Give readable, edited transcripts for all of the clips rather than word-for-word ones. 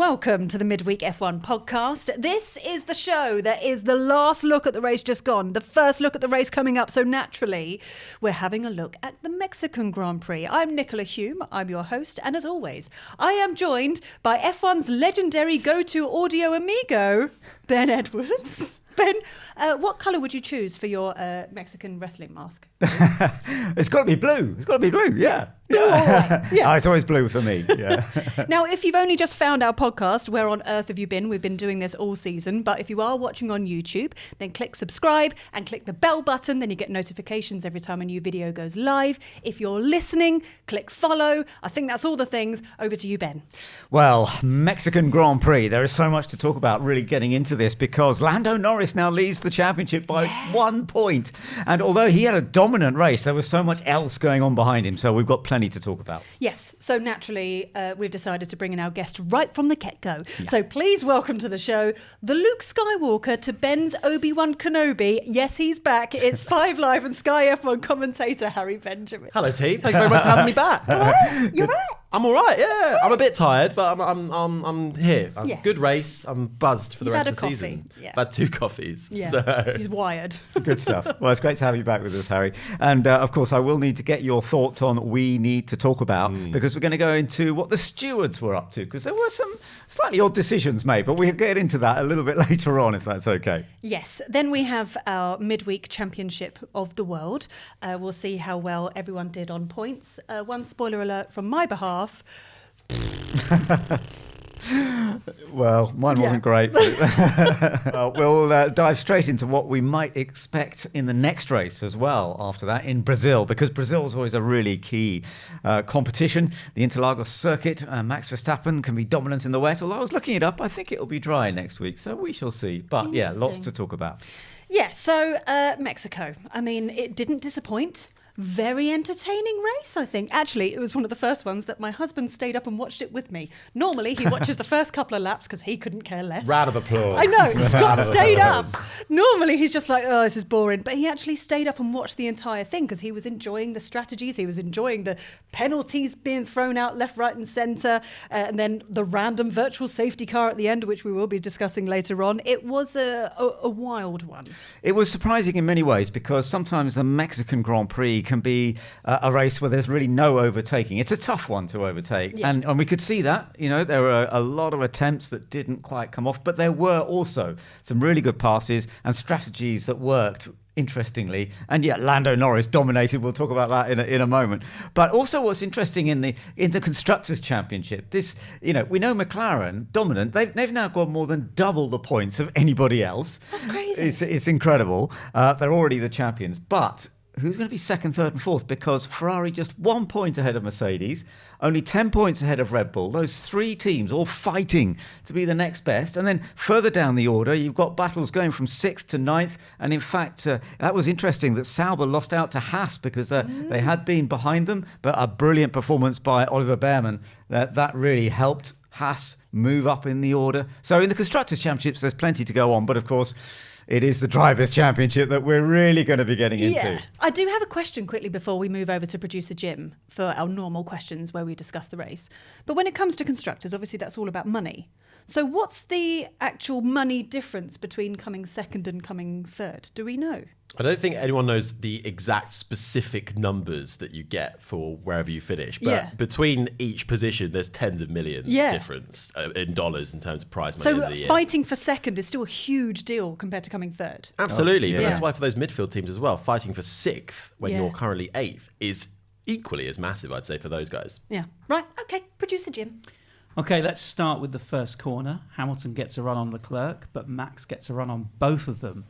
Welcome to the Midweek F1 podcast. This is the show that is the last look at the race just gone, the first look at the race coming up. So naturally, we're having a look at the Mexican Grand Prix. I'm Nicola Hume, I'm your host, and as always, I am joined by F1's legendary go-to audio amigo, Ben Edwards. Ben, what colour would you choose for your Mexican wrestling mask? It's got to be blue. It's got to be blue, yeah. Blue, all right. Yeah. Oh, it's always blue for me, yeah. Now, if you've only just found our podcast, where on earth have you been? We've been doing this all season. But if you are watching on YouTube, then click subscribe and click the bell button. Then you get notifications every time a new video goes live. If you're listening, click follow. I think that's all the things. Over to you, Ben. Well, Mexican Grand Prix. There is so much to talk about really getting into this because Lando Norris now leads the championship by 1 point. And although he had a dominant race, there was so much else going on behind him. So we've got plenty to talk about. Yes. So naturally, we've decided to bring in our guest right from the get-go. Yeah. So please welcome to the show, the Luke Skywalker to Ben's Obi-Wan Kenobi. Yes, he's back. It's 5 Live and Sky F1 commentator Harry Benjamin. Hello, team. Thank you very much for having me back. Hello. You're right. I'm all right. Yeah, I'm a bit tired, but I'm here. Yeah. Good race. I'm buzzed for the You've rest had of the a season. coffee. Yeah. I've had 2 coffees. Yeah. So. He's wired. Good stuff. Well, it's great to have you back with us, Harry. And of course, I will need to get your thoughts on what we need to talk about because we're going to go into what the stewards were up to because there were some slightly odd decisions made, but we'll get into that a little bit later on if that's okay. Yes. Then we have our midweek championship of the world. We'll see how well everyone did on points. One spoiler alert from my behalf. Well, mine wasn't great. But we'll dive straight into what we might expect in the next race as well after that in Brazil, because Brazil is always a really key competition. The Interlagos circuit, Max Verstappen can be dominant in the wet. Although I was looking it up, I think it'll be dry next week, so we shall see. But yeah, lots to talk about. Yeah, so Mexico. I mean, it didn't disappoint. Very entertaining race, I think. Actually, it was one of the first ones that my husband stayed up and watched it with me. Normally, he watches the first couple of laps because he couldn't care less. Round of applause. I know, Scott stayed up. Normally, he's just like, oh, this is boring. But he actually stayed up and watched the entire thing because he was enjoying the strategies. He was enjoying the penalties being thrown out left, right and centre. And then the random virtual safety car at the end, which we will be discussing later on. It was a wild one. It was surprising in many ways because sometimes the Mexican Grand Prix can be a race where there's really no overtaking. It's a tough one to overtake. Yeah. And we could see that. You know, there were a lot of attempts that didn't quite come off, but there were also some really good passes and strategies that worked. Interestingly, and yet Lando Norris dominated. We'll talk about that in a moment. But also, what's interesting in the constructors' championship, this we know McLaren dominant. They've now got more than double the points of anybody else. That's crazy. It's incredible. They're already the champions, but. Who's going to be second, third and fourth? Because Ferrari just 1 point ahead of Mercedes, only 10 points ahead of Red Bull. Those 3 teams all fighting to be the next best. And then further down the order, you've got battles going from 6th to 9th. And in fact, that was interesting that Sauber lost out to Haas because they had been behind them. But a brilliant performance by Ollie Bearman that really helped Haas move up in the order. So in the Constructors' Championships, there's plenty to go on. But of course, it is the Drivers' Championship that we're really going to be getting into. Yeah. I do have a question quickly before we move over to producer Jim for our normal questions where we discuss the race. But when it comes to constructors, obviously that's all about money. So what's the actual money difference between coming second and coming third? Do we know? I don't think anyone knows the exact specific numbers that you get for wherever you finish. But between each position, there's tens of millions difference in dollars in terms of prize money. So fighting for second is still a huge deal compared to coming third. Absolutely. But that's why for those midfield teams as well, fighting for 6th when you're currently 8th is equally as massive, I'd say, for those guys. Yeah. Right. Okay. Producer Jim. Okay, let's start with the first corner. Hamilton gets a run on Leclerc, but Max gets a run on both of them.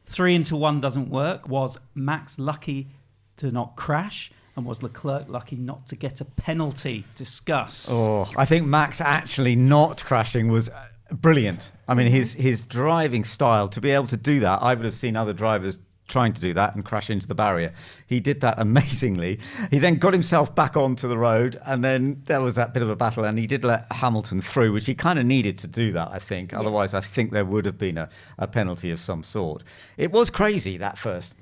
3 into 1 doesn't work. Was Max lucky to not crash? And was Leclerc lucky not to get a penalty? Discuss. Oh, I think Max actually not crashing was brilliant. I mean, his driving style, to be able to do that, I would have seen other drivers trying to do that and crash into the barrier. He did that amazingly. He then got himself back onto the road, and then there was that bit of a battle, and he did let Hamilton through, which he kind of needed to do that, I think. Yes. Otherwise, I think there would have been a penalty of some sort. It was crazy, that first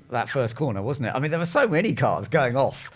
corner, wasn't it? I mean, there were so many cars going off.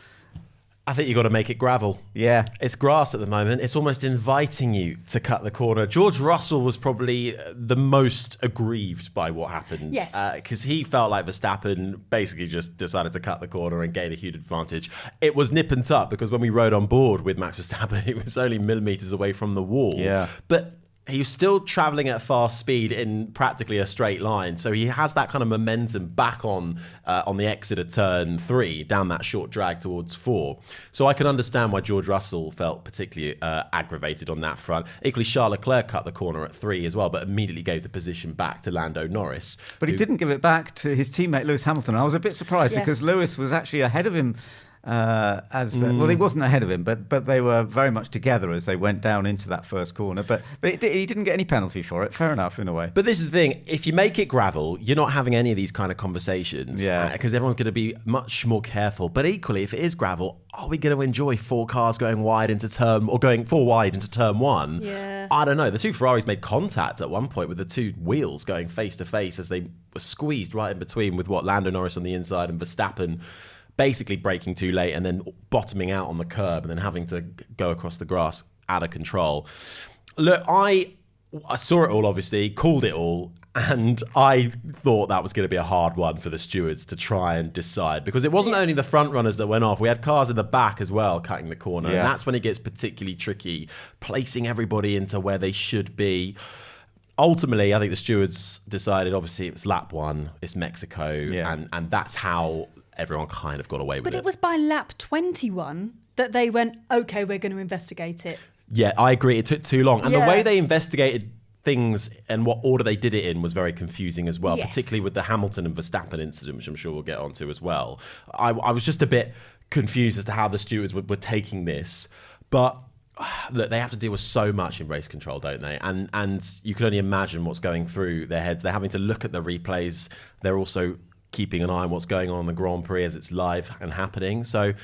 I think you've got to make it gravel. Yeah. It's grass at the moment. It's almost inviting you to cut the corner. George Russell was probably the most aggrieved by what happened. Yes. Because he felt like Verstappen basically just decided to cut the corner and gain a huge advantage. It was nip and tuck because when we rode on board with Max Verstappen, it was only millimetres away from the wall. Yeah. But he was still travelling at fast speed in practically a straight line. So he has that kind of momentum back on the exit at turn 3, down that short drag towards 4. So I can understand why George Russell felt particularly aggravated on that front. Equally, Charles Leclerc cut the corner at 3 as well, but immediately gave the position back to Lando Norris. But he didn't give it back to his teammate Lewis Hamilton. I was a bit surprised because Lewis was actually ahead of him. Well, he wasn't ahead of him, but they were very much together as they went down into that first corner. But he didn't get any penalty for it. Fair enough, in a way. But this is the thing: if you make it gravel, you're not having any of these kind of conversations, because everyone's going to be much more careful. But equally, if it is gravel, are we going to enjoy 4 cars going wide into going 4 wide into turn 1? Yeah. I don't know. The 2 Ferraris made contact at one point with the 2 wheels going face to face as they were squeezed right in between with Lando Norris on the inside and Verstappen basically braking too late and then bottoming out on the curb and then having to go across the grass out of control. Look, I saw it all, obviously, called it all, and I thought that was going to be a hard one for the stewards to try and decide, because it wasn't only the front runners that went off. We had cars in the back as well cutting the corner, and that's when it gets particularly tricky, placing everybody into where they should be. Ultimately, I think the stewards decided, obviously, it was lap 1, it's Mexico, and that's how everyone kind of got away with it. But it was by lap 21 that they went, okay, we're going to investigate it. Yeah, I agree. It took too long. And the way they investigated things and what order they did it in was very confusing as well, particularly with the Hamilton and Verstappen incident, which I'm sure we'll get onto as well. I was just a bit confused as to how the stewards were taking this. But look, they have to deal with so much in race control, don't they? And you can only imagine what's going through their heads. They're having to look at the replays. They're also keeping an eye on what's going on in the Grand Prix as it's live and happening. So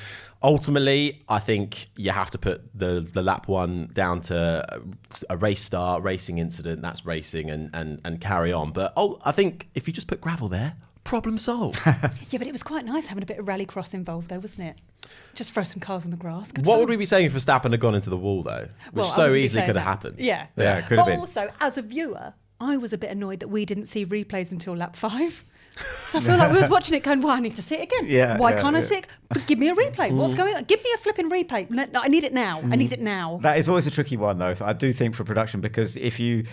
ultimately, I think you have to put the lap 1 down to a race start, racing incident, that's racing, and carry on. But I think if you just put gravel there, problem solved. Yeah, but it was quite nice having a bit of rallycross involved though, wasn't it? Just throw some cars on the grass. What would we be saying if Verstappen had gone into the wall, though? Which so easily could have happened. Yeah. Yeah, it could have been. But also, as a viewer, I was a bit annoyed that we didn't see replays until lap 5. So I feel like we was watching it going, well, I need to see it again. Why can't I see it? But give me a replay. What's going on? Give me a flipping replay. No, I need it now. I need it now. That is always a tricky one, though, I do think, for production, because if you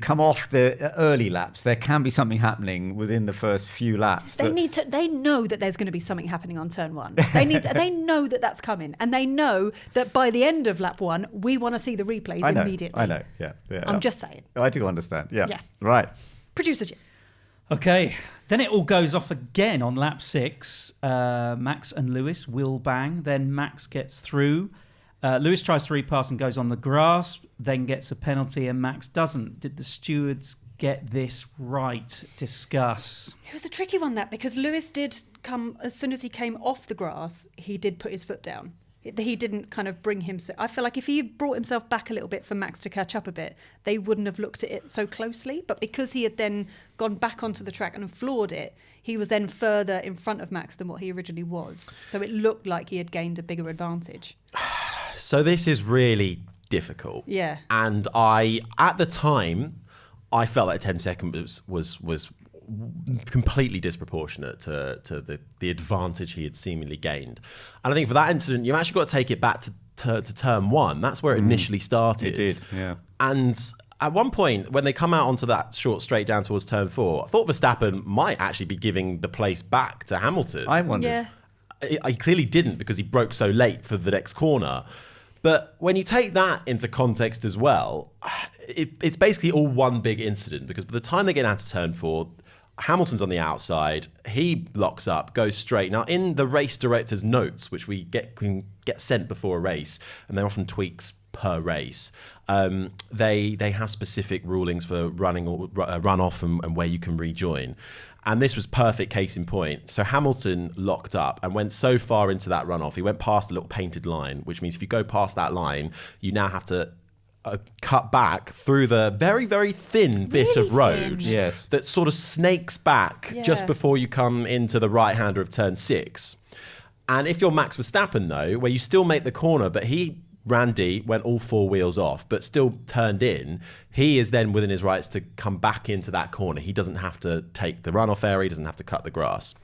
come off the early laps, there can be something happening within the first few laps. They know that there's going to be something happening on turn 1. They know that that's coming, and they know that by the end of lap 1, we want to see the replays immediately. I know. Yeah. I'm just saying. I do understand. Yeah. Right. Producer Jim. Okay, then it all goes off again on lap 6. Max and Lewis will bang. Then Max gets through. Lewis tries to repass and goes on the grass, then gets a penalty, and Max doesn't. Did the stewards get this right? Discuss. It was a tricky one, that, because Lewis did come, as soon as he came off the grass, he did put his foot down. He didn't kind of bring himself. I feel like if he brought himself back a little bit for Max to catch up a bit, they wouldn't have looked at it so closely. But because he had then gone back onto the track and floored it, he was then further in front of Max than what he originally was. So it looked like he had gained a bigger advantage. So this is really difficult. Yeah. And at the time, I felt like 10 seconds was completely disproportionate to the advantage he had seemingly gained. And I think for that incident, you've actually got to take it back to turn 1. That's where it initially started. It did, yeah. And at one point, when they come out onto that short straight down towards turn 4, I thought Verstappen might actually be giving the place back to Hamilton. I wondered. Yeah. He clearly didn't, because he broke so late for the next corner. But when you take that into context as well, it's basically all one big incident, because by the time they get out to turn 4, Hamilton's on the outside, he locks up, goes straight. Now, in the race director's notes, which we can get sent before a race, and they're often tweaks per race, they have specific rulings for running or run off and where you can rejoin. And this was perfect case in point. So Hamilton locked up and went so far into that runoff, he went past a little painted line, which means if you go past that line, you now have to cut back through the very, very thin bit of road that sort of snakes back just before you come into the right-hander of turn 6. And if you're Max Verstappen, though, where you still make the corner, but he ran deep, went all four wheels off, but still turned in, he is then within his rights to come back into that corner. He doesn't have to take the runoff area, he doesn't have to cut the grass.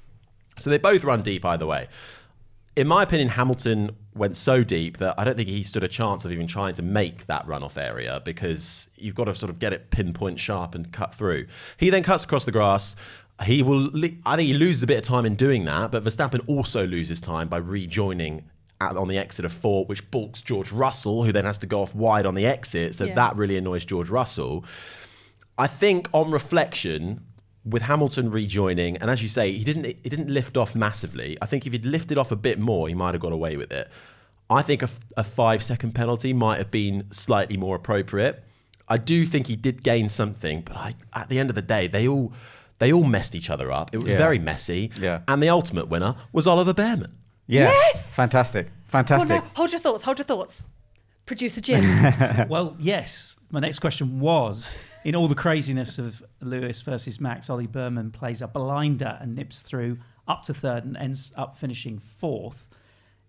So they both run deep either way. In my opinion, Hamilton went so deep that I don't think he stood a chance of even trying to make that runoff area, because you've got to sort of get it pinpoint sharp and cut through. He then cuts across the grass. I think he loses a bit of time in doing that, but Verstappen also loses time by rejoining on the exit of 4, which balks George Russell, who then has to go off wide on the exit. So that really annoys George Russell. I think on reflection, with Hamilton rejoining, and as you say, he didn't lift off massively. I think if he'd lifted off a bit more, he might have got away with it. I think a 5-second penalty might have been slightly more appropriate. I do think he did gain something, but at the end of the day, they all messed each other up. It was very messy. Yeah. And the ultimate winner was Oliver Bearman. Yeah. Yes! Fantastic. Well, no, hold your thoughts. Producer Jim. Well, yes. My next question was, in all the craziness of Lewis versus Max, Ollie Bearman plays a blinder and nips through up to 3rd and ends up finishing 4th.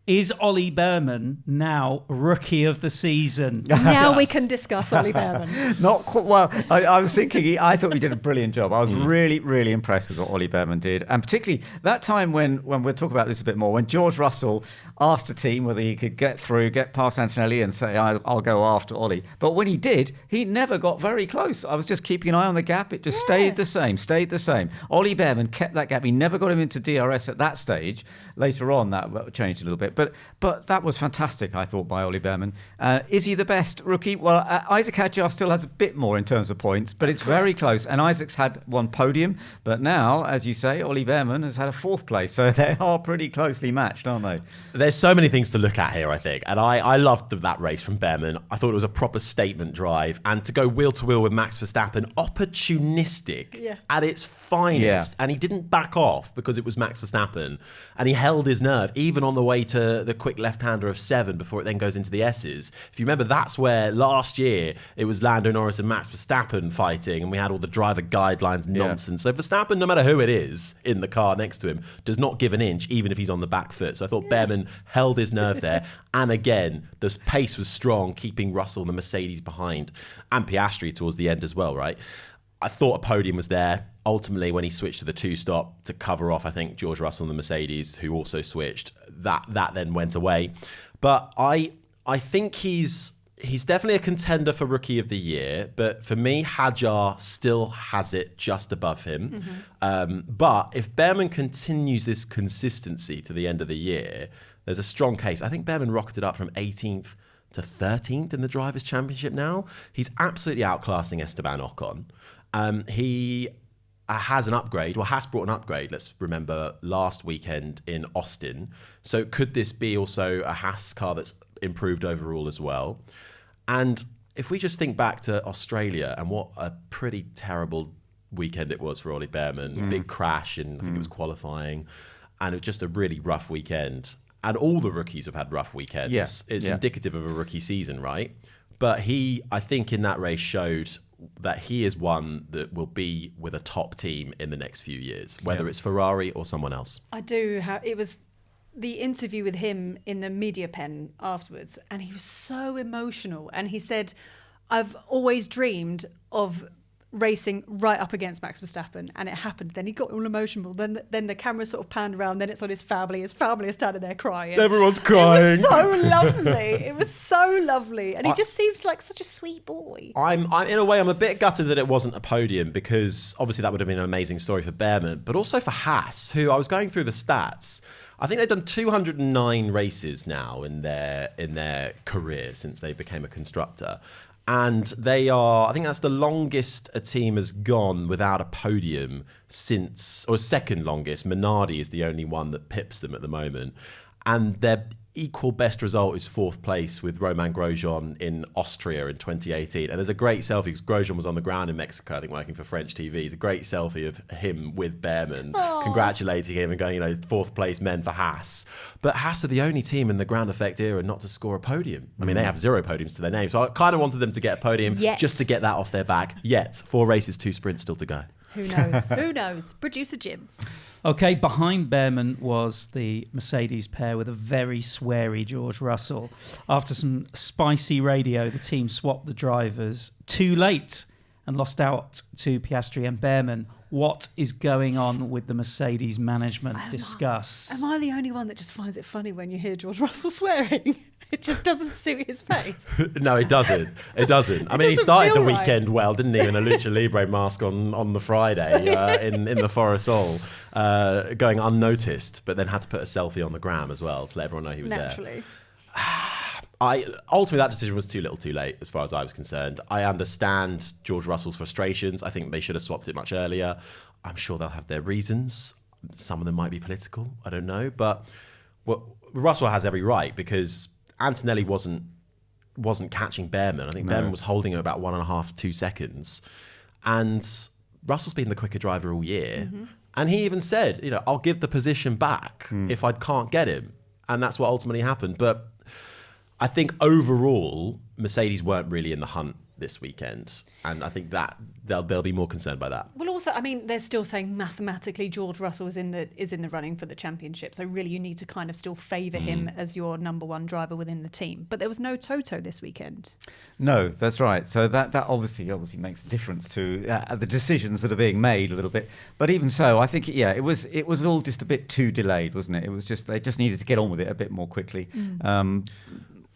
Is Ollie Bearman now Rookie of the Season? Now we can discuss Ollie Bearman. Not quite, well. I was thinking. I thought he did a brilliant job. I was really, really impressed with what Ollie Bearman did, and particularly that time when we'll talk about this a bit more. When George Russell asked the team whether he could get past Antonelli and say, "I'll go after Ollie," but when he did, he never got very close. I was just keeping an eye on the gap. It just stayed the same. Ollie Bearman kept that gap. He never got him into DRS at that stage. Later on, that changed a little bit, but that was fantastic, I thought, by Ollie Bearman. Is he the best rookie? Well, Isaac Hadjar still has a bit more in terms of points, but it's very close. And Isaac's had 1 podium, but now, as you say, Ollie Bearman has had a 4th place. So they are pretty closely matched, aren't they? There's so many things to look at here, I think. And I loved that race from Bearman. I thought it was a proper statement drive. And to go wheel to wheel with Max Verstappen, opportunistic at its finest. Yeah. And he didn't back off because it was Max Verstappen. And he held his nerve, even on the way to the quick left-hander of 7 before it then goes into the S's. If you remember, that's where last year it was Lando Norris and Max Verstappen fighting, and we had all the driver guidelines nonsense. So Verstappen, no matter who it is in the car next to him, does not give an inch, even if he's on the back foot. So I thought Bearman held his nerve there. And again, the pace was strong, keeping Russell and the Mercedes behind, and Piastri towards the end as well, right? I thought a podium was there. Ultimately, when he switched to the 2-stop to cover off, I think, George Russell and the Mercedes, who also switched, that then went away. But I think he's definitely a contender for Rookie of the Year. But for me, Hadjar still has it just above him. But if Bearman continues this consistency to the end of the year, there's a strong case. I think Bearman rocketed up from 18th to 13th in the Drivers' Championship now. He's absolutely outclassing Esteban Ocon. He has an upgrade, has brought an upgrade, let's remember, last weekend in Austin. So could this be also a Haas car that's improved overall as well? And if we just think back to Australia and what a pretty terrible weekend it was for Ollie Bearman, big crash in, I think it was qualifying, and it was just a really rough weekend. And all the rookies have had rough weekends. Yeah. It's indicative of a rookie season, right? But he, I think in that race showed that he is one that will be with a top team in the next few years, whether it's Ferrari or someone else. I do have, it was the interview with him in the media pen afterwards, and he was so emotional. And he said, I've always dreamed of racing right up against Max Verstappen, and it happened. Then he got all emotional. Then the camera sort of panned around. Then it's on his family. His family is standing there crying. Everyone's crying. It was so lovely. It was so lovely, and he just seems like such a sweet boy. I'm in a way, I'm a bit gutted that it wasn't a podium, because obviously that would have been an amazing story for Bearman, but also for Haas, who I was going through the stats. I think they've done 209 races now in their career since they became a constructor. And they are, I think that's the longest a team has gone without a podium since, or second longest. Minardi is the only one that pips them at the moment. And their equal best result is 4th place with Romain Grosjean in Austria in 2018. And there's a great selfie, because Grosjean was on the ground in Mexico, I think, working for French TV. It's a great selfie of him with Bearman, congratulating him and going, 4th place men for Haas. But Haas are the only team in the ground effect era not to score a podium. I mean, they have 0 podiums to their name. So I kind of wanted them to get a podium just to get that off their back. Yet, 4 races, 2 sprints still to go. Who knows? Who knows? Producer Jim. Okay, behind Bearman was the Mercedes pair with a very sweary George Russell. After some spicy radio, the team swapped the drivers too late and lost out to Piastri and Bearman. What is going on with the Mercedes management? Discuss. Am I the only one that just finds it funny when you hear George Russell swearing? It just doesn't suit his face. No, it doesn't. It doesn't. I mean, he started the weekend well, didn't he? In a Lucha Libre mask on the Friday in the Forest going unnoticed, but then had to put a selfie on the gram as well to let everyone know he was Naturally. there. Ultimately, that decision was too little too late as far as I was concerned. I understand George Russell's frustrations. I think they should have swapped it much earlier. I'm sure they'll have their reasons. Some of them might be political. I don't know. But Russell has every right because Antonelli wasn't catching Bearman. I think Bearman was holding him about 1.5, 2 seconds. And Russell's been the quicker driver all year. Mm-hmm. And he even said, I'll give the position back if I can't get him. And that's what ultimately happened. But I think overall, Mercedes weren't really in the hunt this weekend. And I think that they'll be more concerned by that. Well, also, I mean, they're still saying mathematically George Russell is in the running for the championship. So really, you need to kind of still favour him as your number one driver within the team. But there was no Toto this weekend. No, that's right. So that obviously makes a difference to the decisions that are being made a little bit. But even so, I think it was all just a bit too delayed, wasn't it? It was just they just needed to get on with it a bit more quickly.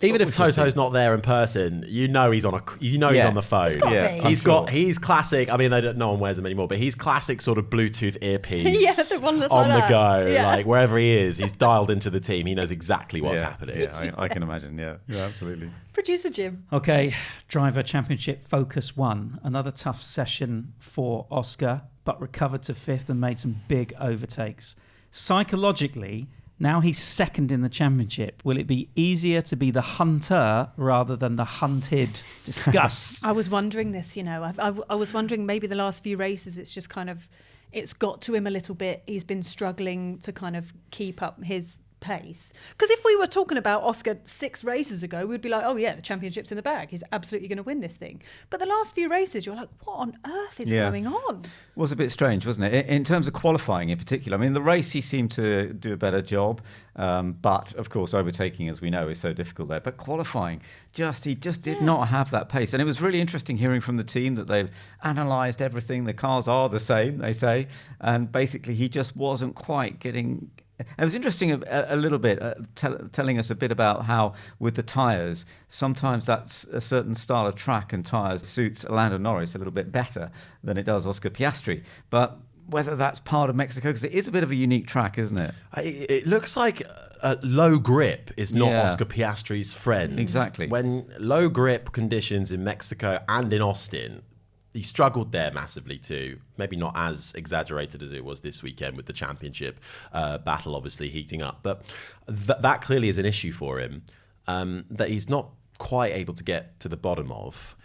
Even if Toto's not there in person, he's on he's on the phone. He's classic. I mean, no one wears them anymore, but he's classic sort of Bluetooth earpiece the one that's on like the go. Yeah. Like wherever he is, he's dialed into the team. He knows exactly what's happening. Yeah, I can imagine. Yeah, absolutely. Producer Jim. Okay, driver championship focus 1. Another tough session for Oscar, but recovered to 5th and made some big overtakes. Psychologically, now he's second in the championship. Will it be easier to be the hunter rather than the hunted? Discuss. I was wondering this, I was wondering maybe the last few races it's just kind of, it's got to him a little bit. He's been struggling to kind of keep up his pace. Because if we were talking about Oscar 6 races ago, we'd be like, oh yeah, the championship's in the bag. He's absolutely going to win this thing. But the last few races, you're like, what on earth is going on? It was a bit strange, wasn't it? In terms of qualifying in particular. I mean, the race he seemed to do a better job. But of course, overtaking, as we know, is so difficult there. But qualifying, he just did not have that pace. And it was really interesting hearing from the team that they've analysed everything. The cars are the same, they say. And basically, he just wasn't quite getting... It was interesting a little bit, telling us a bit about how with the tyres, sometimes that's a certain style of track and tyres suits Lando Norris a little bit better than it does Oscar Piastri. But whether that's part of Mexico, because it is a bit of a unique track, isn't it? It looks like low grip is not Oscar Piastri's friend. Exactly. When low grip conditions in Mexico and in Austin, he struggled there massively too. Maybe not as exaggerated as it was this weekend with the championship battle obviously heating up. But that clearly is an issue for him that he's not quite able to get to the bottom of.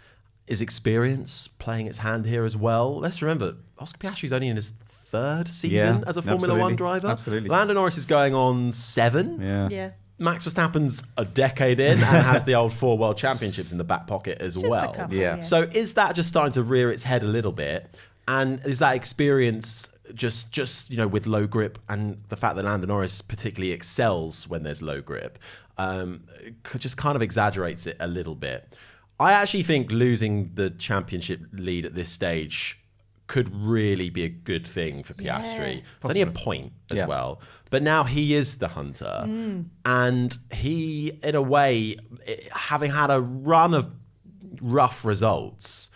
Is experience playing its hand here as well? Let's remember, Oscar Piastri's only in his 3rd season as a Formula One driver. Absolutely. Lando Norris is going on 7. Yeah. Max Verstappen's a decade in and has the old 4 world championships in the back pocket as well. Yeah. So is that just starting to rear its head a little bit? And is that experience just with low grip and the fact that Lando Norris particularly excels when there's low grip, just kind of exaggerates it a little bit? I actually think losing the championship lead at this stage could really be a good thing for Piastri. It's only a point as well. But now he is the hunter. And he, in a way, having had a run of rough results,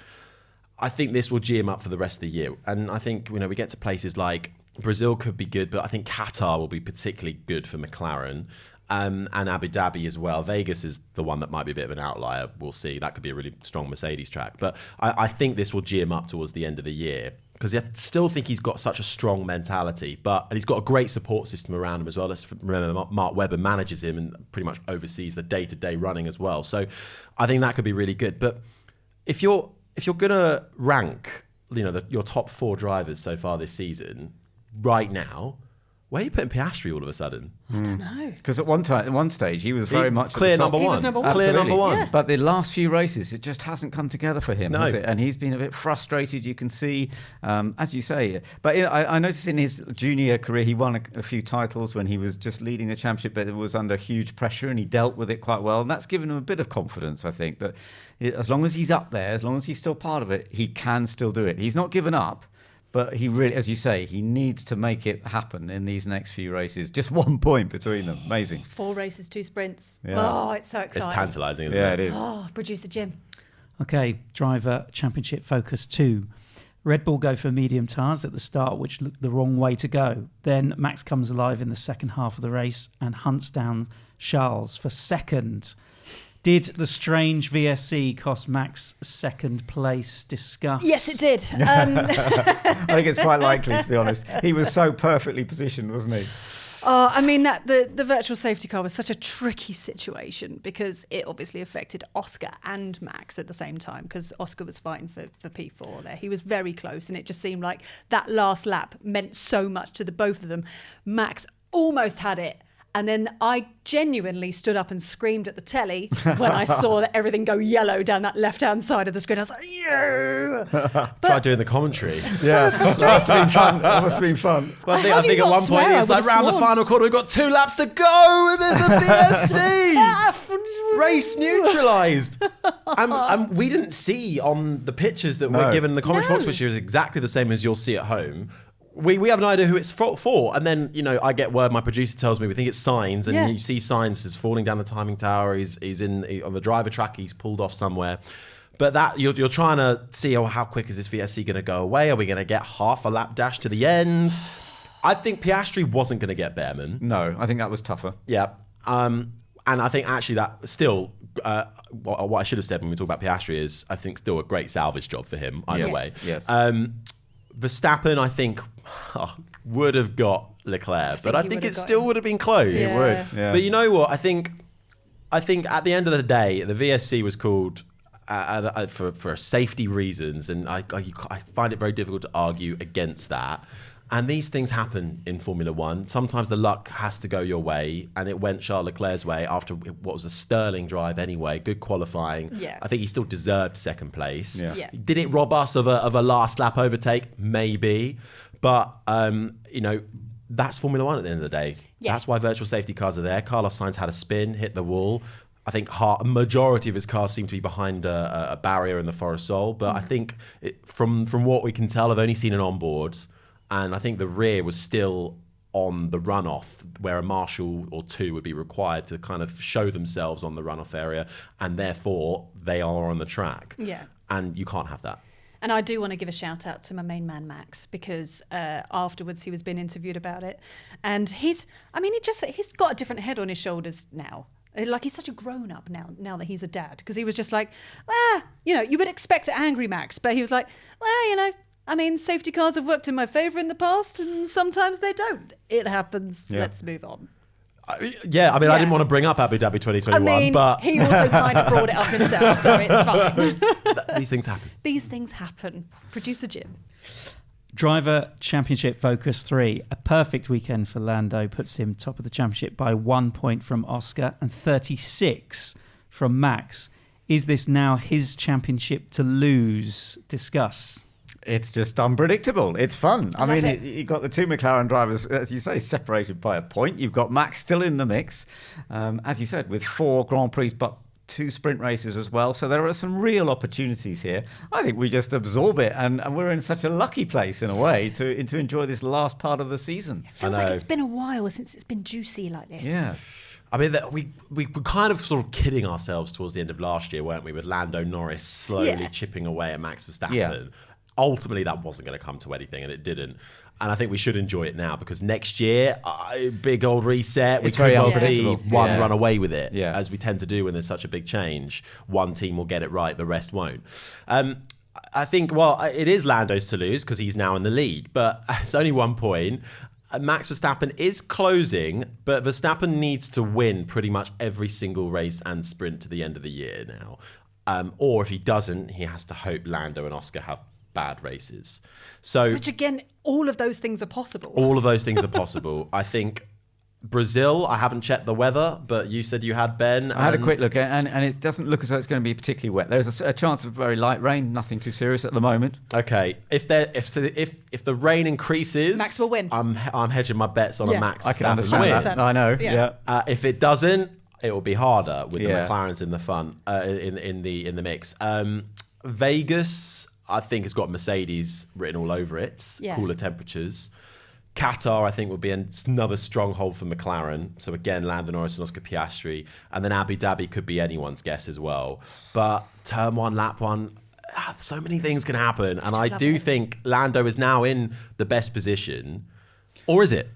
I think this will gee him up for the rest of the year. And I think, we get to places like Brazil could be good, but I think Qatar will be particularly good for McLaren. And Abu Dhabi as well. Vegas is the one that might be a bit of an outlier. We'll see. That could be a really strong Mercedes track. But I think this will gee him up towards the end of the year because I still think he's got such a strong mentality. And he's got a great support system around him as well. Let's remember, Mark Webber manages him and pretty much oversees the day-to-day running as well. So I think that could be really good. But if you're going to rank, your top 4 drivers so far this season right now, Where are you putting Piastri all of a sudden? I don't know. Because at one stage, he was very much clear at the top. number He one. was number one. Clear Absolutely. number one. Yeah. But the last few races, it just hasn't come together for him, No. has it? And he's been a bit frustrated, you can see, as you say. But I noticed in his junior career, he won a few titles when he was just leading the championship, but it was under huge pressure and he dealt with it quite well. And that's given him a bit of confidence, I think, that as long as he's up there, as long as he's still part of it, he can still do it. He's not given up. But he really, as you say, he needs to make it happen in these next few races. Just 1 point between them. Amazing. 4 races, 2 sprints. Yeah. Oh, it's so exciting. It's tantalising, isn't Yeah, it? it is. Oh, producer Jim. Okay, driver championship focus 2. Red Bull go for medium tyres at the start, which looked the wrong way to go. Then Max comes alive in the second half of the race and hunts down Charles for second. Did the strange VSC cost Max second place? Discuss. Yes, it did. I think it's quite likely, to be honest. He was so perfectly positioned, wasn't he? I mean, that the virtual safety car was such a tricky situation because it obviously affected Oscar and Max at the same time because Oscar was fighting for P4 there. He was very close and it just seemed like that last lap meant so much to the both of them. Max almost had it. And then I genuinely stood up and screamed at the telly when I saw that everything go yellow down that left-hand side of the screen. I was like, yeah. Try doing the commentary. Yeah, that must have been fun. That must have been fun. Well, How I do think you at not one point swear? it's I like would've round the sworn. final quarter, we've got 2 laps to go, and there's a VSC. Race neutralised. And we didn't see on the pictures that No. were given in the commentary box, No. which is exactly the same as you'll see at home. We have no idea who it's for. And then, I get word, my producer tells me we think it's Sainz, and Yeah. you see Sainz is falling down the timing tower. He's on the driver track, he's pulled off somewhere. But that you're trying to see, how quick is this VSC going to go away? Are we going to get half a lap dash to the end? I think Piastri wasn't going to get Bearman. No, I think that was tougher. Yeah. And I think actually that still, what I should have said when we talk about Piastri is, I think still a great salvage job for him either way. Yes. Verstappen, I think, would have got Leclerc, but I he think would it have still got him. would have been close. It would, yeah. But you know what? I think at the end of the day, the VSC was called for safety reasons, and I find it very difficult to argue against that. And these things happen in Formula One. Sometimes the luck has to go your way, and it went Charles Leclerc's way after what was a sterling drive anyway. Good qualifying. Yeah. I think he still deserved second place. Yeah. Yeah. Did it rob us of a last lap overtake? Maybe. But, that's Formula One at the end of the day. Yeah. That's why virtual safety cars are there. Carlos Sainz had a spin, hit the wall. I think a majority of his cars seem to be behind a barrier in the Forest Sol. But I think from what we can tell, I've only seen an onboard. And I think the rear was still on the runoff, where a marshal or 2 would be required to kind of show themselves on the runoff area. And therefore, they are on the track. Yeah. And you can't have that. And I do want to give a shout out to my main man, Max, because afterwards he was being interviewed about it. And he's got a different head on his shoulders now. Like, he's such a grown up now that he's a dad. Because he was just like, you would expect an angry Max. But he was like, safety cars have worked in my favour in the past, and sometimes they don't. It happens. Yeah. Let's move on. I didn't want to bring up Abu Dhabi 2021, but he also kind of brought it up himself, so it's fine. these things happen. These things happen. Producer Jim. Driver Championship Focus 3. A perfect weekend for Lando puts him top of the championship by 1 point from Oscar and 36 from Max. Is this now his championship to lose? Discuss. It's just unpredictable. It's fun. I love mean, it. you've got the 2 McLaren drivers, as you say, separated by a point. You've got Max still in the mix, as you said, with 4 Grand Prix, but 2 sprint races as well. So there are some real opportunities here. I think we just absorb it, and we're in such a lucky place in a way to enjoy this last part of the season. It feels I like know. it's been a while since it's been juicy like this. Yeah. I mean, we were kind of sort of kidding ourselves towards the end of last year, weren't we, with Lando Norris slowly Yeah. chipping away at Max Verstappen. Yeah. Ultimately, that wasn't going to come to anything, and it didn't. And I think we should enjoy it now, because next year, big old reset. It's we very could well see unpredictable. one Yes. run away with it, Yeah. as we tend to do when there's such a big change. One team will get it right, the rest won't. I think, it is Lando's to lose because he's now in the lead, but it's only 1 point. Max Verstappen is closing, but Verstappen needs to win pretty much every single race and sprint to the end of the year now. Or if he doesn't, he has to hope Lando and Oscar have bad races. So, Which again, all of those things are possible. all of those things are possible. I think Brazil, I haven't checked the weather, but you said you had, Ben. I had a quick look, and it doesn't look as though it's going to be particularly wet. There's a chance of very light rain, nothing too serious at the moment. Okay, if the rain increases, Max will win. I'm hedging my bets on a Max Verstappen I can understand win. that. I know. Yeah. If it doesn't, it will be harder with the Yeah. McLarens in the fun in the mix. Vegas, I think, has got Mercedes written all over it. Yeah. Cooler temperatures. Qatar, I think, will be another stronghold for McLaren. So again, Lando Norris and Oscar Piastri. And then Abu Dhabi could be anyone's guess as well. But turn one, lap one, so many things can happen. And I do think Lando is now in the best position. Or is it?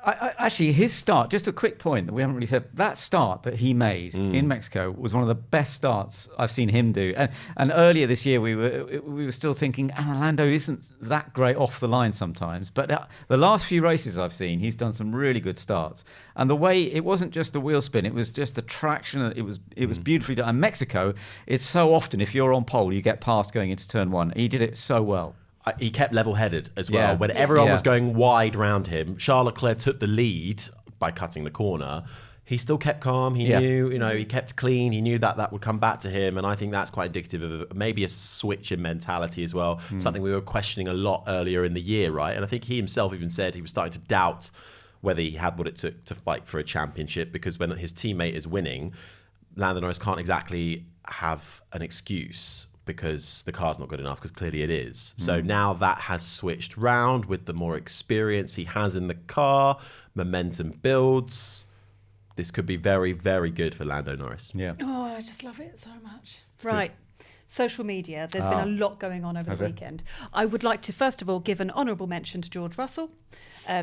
Actually, his start, just a quick point that we haven't really said, that start that he made in Mexico was one of the best starts I've seen him do. And earlier this year, we were still thinking, Lando isn't that great off the line sometimes. But the last few races I've seen, he's done some really good starts. And the way, it wasn't just the wheel spin, it was just the traction. It was beautifully done. And Mexico, it's so often, if you're on pole, you get past going into turn one. He did it so well. He kept level-headed as well. Yeah. When everyone was going wide round him, Charles Leclerc took the lead by cutting the corner. He still kept calm. He knew, he kept clean. He knew that would come back to him. And I think that's quite indicative of maybe a switch in mentality as well. Something we were questioning a lot earlier in the year, right? And I think he himself even said he was starting to doubt whether he had what it took to fight for a championship, because when his teammate is winning, Lando Norris can't exactly have an excuse because the car's not good enough, because clearly it is. So now that has switched round with the more experience he has in the car, momentum builds. This could be very, very good for Lando Norris. Yeah. Oh, I just love it so much. Right. Social media. There's been a lot going on over the weekend. I would like to, first of all, give an honourable mention to George Russell,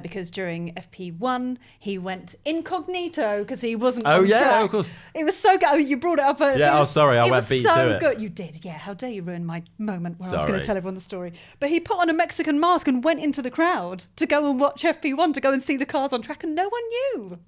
because during FP1, he went incognito because he wasn't on track. Of course. It was so good. Oh, you brought it up. Yeah, sorry, I went beat to it. It was so good. You did. Yeah, how dare you ruin my moment where I was going Sorry. to tell everyone the story. But he put on a Mexican mask and went into the crowd to go and watch FP1, to go and see the cars on track, and no one knew.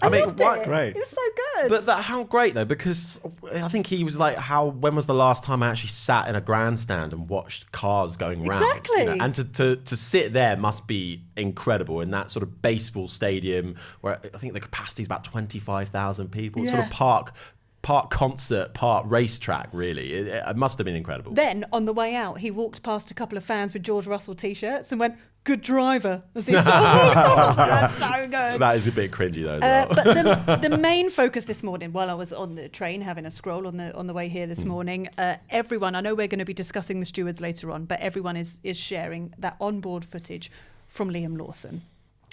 I loved it. Great. It was so good. But how great though, because I think he was like, when was the last time I actually sat in a grandstand and watched cars going round? Exactly. And to sit there must be incredible in that sort of baseball stadium where I think the capacity is about 25,000 people. It's sort of park concert, park racetrack, really. It must have been incredible. Then, on the way out, he walked past a couple of fans with George Russell T-shirts and went, "Good driver." As he sort of walked off. That's so good. That is a bit cringy though. As well. But the main focus this morning, while I was on the train having a scroll on the way here this morning, everyone, I know we're going to be discussing the stewards later on, but everyone is sharing that onboard footage from Liam Lawson.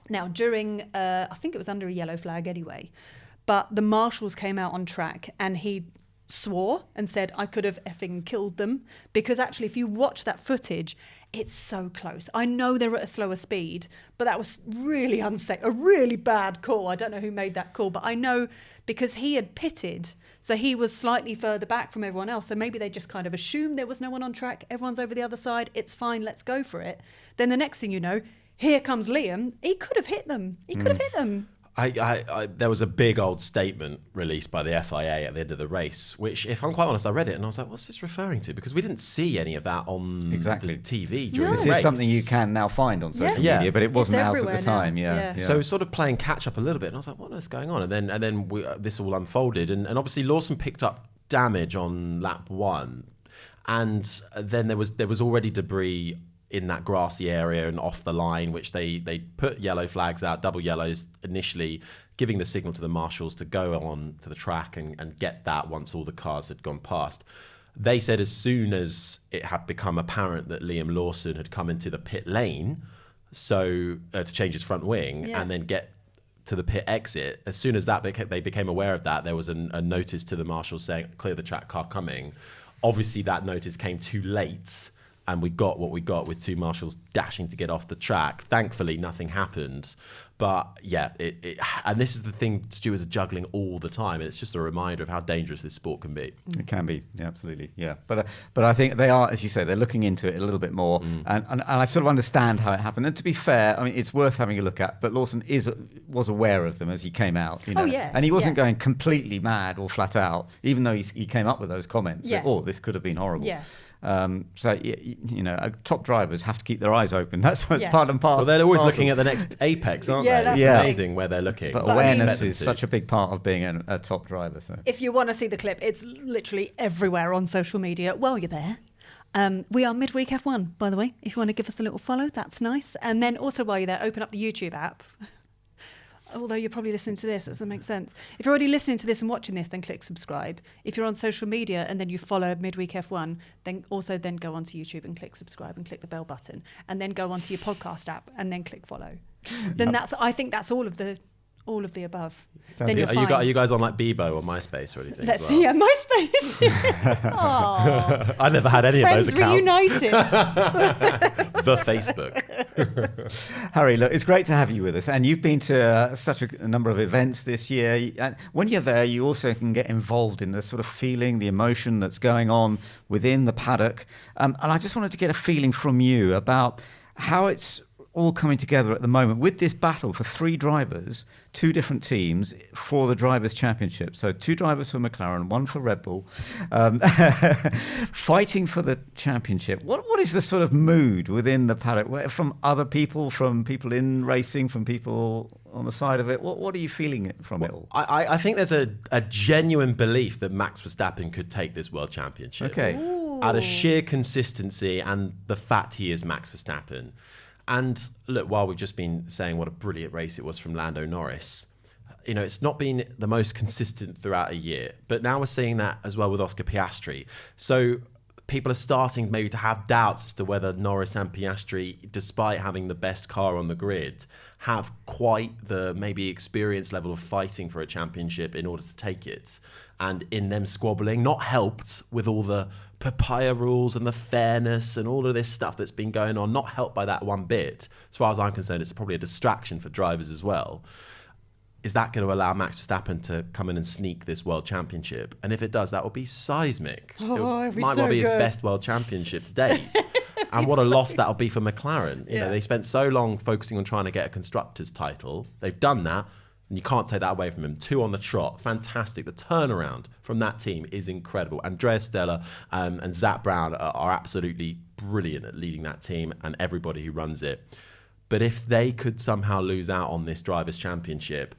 Now, during, I think it was under a yellow flag anyway, but the marshals came out on track and he swore and said, "I could have effing killed them," because actually if you watch that footage, it's so close. I know they're at a slower speed, but that was really unsafe, a really bad call. I don't know who made that call, but I know because he had pitted, so he was slightly further back from everyone else. So maybe they just kind of assumed there was no one on track. Everyone's over the other side. It's fine. Let's go for it. Then the next thing you know, here comes Liam. He could have hit them. He could have hit them. There was a big old statement released by the FIA at the end of the race, which, if I'm quite honest, I read it and I was like, what's this referring to? Because we didn't see any of that on the TV during the This race. is something you can now find on social media, but it wasn't out at the time. Yeah. So sort of playing catch up a little bit, and I was like, what is going on? And then this all unfolded, and obviously Lawson picked up damage on lap 1, and then there was already debris in that grassy area and off the line, which they put yellow flags out, double yellows initially, giving the signal to the marshals to go on to the track and get that once all the cars had gone past. They said as soon as it had become apparent that Liam Lawson had come into the pit lane, so to change his front wing and then get to the pit exit, as soon as they became aware of that, there was a notice to the marshals saying, "Clear the track, car coming." Obviously, that notice came too late, and we got what we got with two marshals dashing to get off the track. Thankfully, nothing happened. But yeah, and this is the thing stewards are juggling all the time. It's just a reminder of how dangerous this sport can be. It can be, yeah, absolutely, yeah. But I think they are, as you say, they're looking into it a little bit more, and I sort of understand how it happened. And to be fair, I mean, it's worth having a look at. But Lawson was aware of them as he came out, you know, and he wasn't going completely mad or flat out, even though he came up with those comments. Yeah. That, oh, this could have been horrible. Yeah. So top drivers have to keep their eyes open. That's what's part and parcel. Well, they're always looking at the next apex, aren't they? That's It's amazing where they're looking. But awareness is such a big part of being a top driver. So if you want to see the clip, it's literally everywhere on social media. While you're there. We are Midweek F1, by the way. If you want to give us a little follow, that's nice. And then also while you're there, open up the YouTube app. Although you're probably listening to this, it doesn't make sense. If you're already listening to this and watching this, then click subscribe. If you're on social media and then you follow Midweek F1, then go onto YouTube and click subscribe and click the bell button. And then go onto your podcast app and then click follow. Then I think that's all of the above. Then are you guys on like Bebo or MySpace or anything? Let's see, MySpace. I never had any Friends of those accounts. reunited. The Facebook. Harry, look, it's great to have you with us. And you've been to such a number of events this year. And when you're there, you also can get involved in the sort of feeling, the emotion that's going on within the paddock. And I just wanted to get a feeling from you about how it's all coming together at the moment with this battle for 3 drivers, 2 different teams for the Drivers' Championship. So 2 drivers for McLaren, 1 for Red Bull, fighting for the championship. What is the sort of mood within the paddock? From other people, from people in racing, from people on the side of it? What are you feeling from it all? I think there's a genuine belief that Max Verstappen could take this World Championship. Okay. Out of sheer consistency and the fact he is Max Verstappen. And look, while we've just been saying what a brilliant race it was from Lando Norris, it's not been the most consistent throughout a year. But now we're seeing that as well with Oscar Piastri. So people are starting maybe to have doubts as to whether Norris and Piastri, despite having the best car on the grid, have quite the maybe experience level of fighting for a championship in order to take it. And in them squabbling, not helped with all the papaya rules and the fairness and all of this stuff that's been going on, not helped by that one bit. As far as I'm concerned, it's probably a distraction for drivers as well. Is that going to allow Max Verstappen to come in and sneak this World Championship? And if it does, that will be seismic. It might well be his best World Championship to date. And what a loss that'll be for McLaren. They spent so long focusing on trying to get a constructors title. They've done that. And you can't take that away from him. 2 on the trot. Fantastic. The turnaround from that team is incredible. Andreas Stella and Zach Brown are absolutely brilliant at leading that team and everybody who runs it. But if they could somehow lose out on this Drivers' Championship,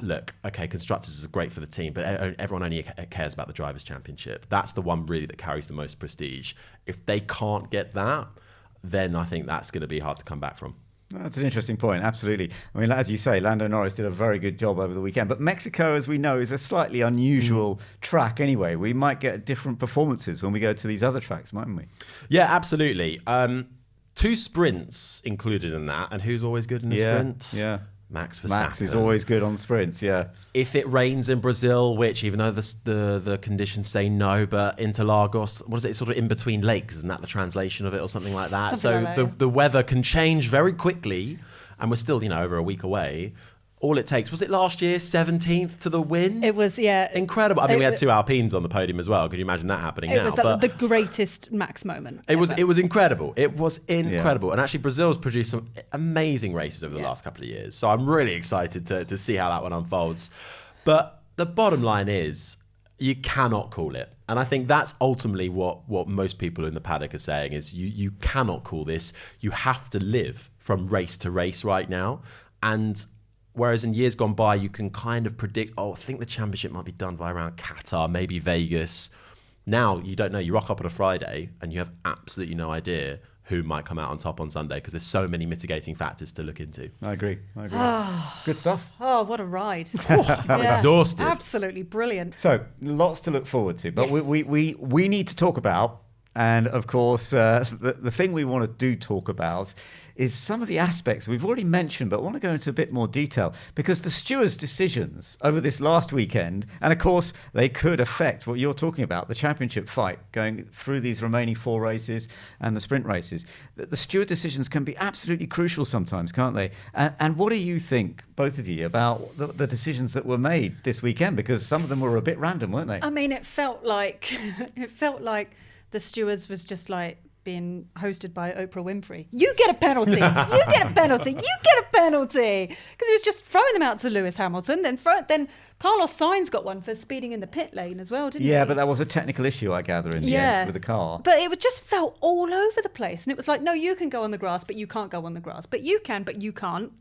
look, okay, constructors is great for the team, but everyone only cares about the Drivers' Championship. That's the one really that carries the most prestige. If they can't get that, then I think that's going to be hard to come back from. That's an interesting point, absolutely. I mean, as you say, Lando Norris did a very good job over the weekend. But Mexico, as we know, is a slightly unusual track anyway. We might get different performances when we go to these other tracks, mightn't we? Yeah, absolutely. 2 sprints included in that. And who's always good in a sprint? Yeah. Max Verstappen. Max is always good on sprints, yeah. If it rains in Brazil, which even though the conditions say no, but Interlagos, what is it, sort of in between lakes, isn't that the translation of it or something like that? Something like that. The weather can change very quickly, and we're still, over a week away. All it takes, was it last year, 17th to the win? It was, yeah. Incredible. I mean, we had 2 Alpines on the podium as well. Could you imagine that happening now? It was the greatest Max moment. It was incredible. It was incredible. Yeah. And actually, Brazil's produced some amazing races over the last couple of years. So I'm really excited to see how that one unfolds. But the bottom line is, you cannot call it. And I think that's ultimately what most people in the paddock are saying is you cannot call this. You have to live from race to race right now. And whereas in years gone by, you can kind of predict, I think the championship might be done by around Qatar, maybe Vegas. Now, you don't know. You rock up on a Friday and you have absolutely no idea who might come out on top on Sunday because there's so many mitigating factors to look into. I agree. Good stuff. Oh, what a ride. I'm exhausted. Absolutely brilliant. So, lots to look forward to. But yes. we need to talk about, and of course, the thing we want to talk about is some of the aspects we've already mentioned, but I want to go into a bit more detail because the stewards' decisions over this last weekend, and of course, they could affect what you're talking about, the championship fight going through these remaining 4 races and the sprint races. The steward decisions can be absolutely crucial sometimes, can't they? And what do you think, both of you, about the decisions that were made this weekend? Because some of them were a bit random, weren't they? I mean, it felt like the stewards was just like, being hosted by Oprah Winfrey. You get a penalty. You get a penalty. You get a penalty. Because he was just throwing them out to Lewis Hamilton. Then Carlos Sainz got one for speeding in the pit lane as well, didn't he? Yeah, but that was a technical issue, I gather, in the end with the car. But it just felt all over the place. And it was like, no, you can go on the grass, but you can't go on the grass. But you can, but you can't.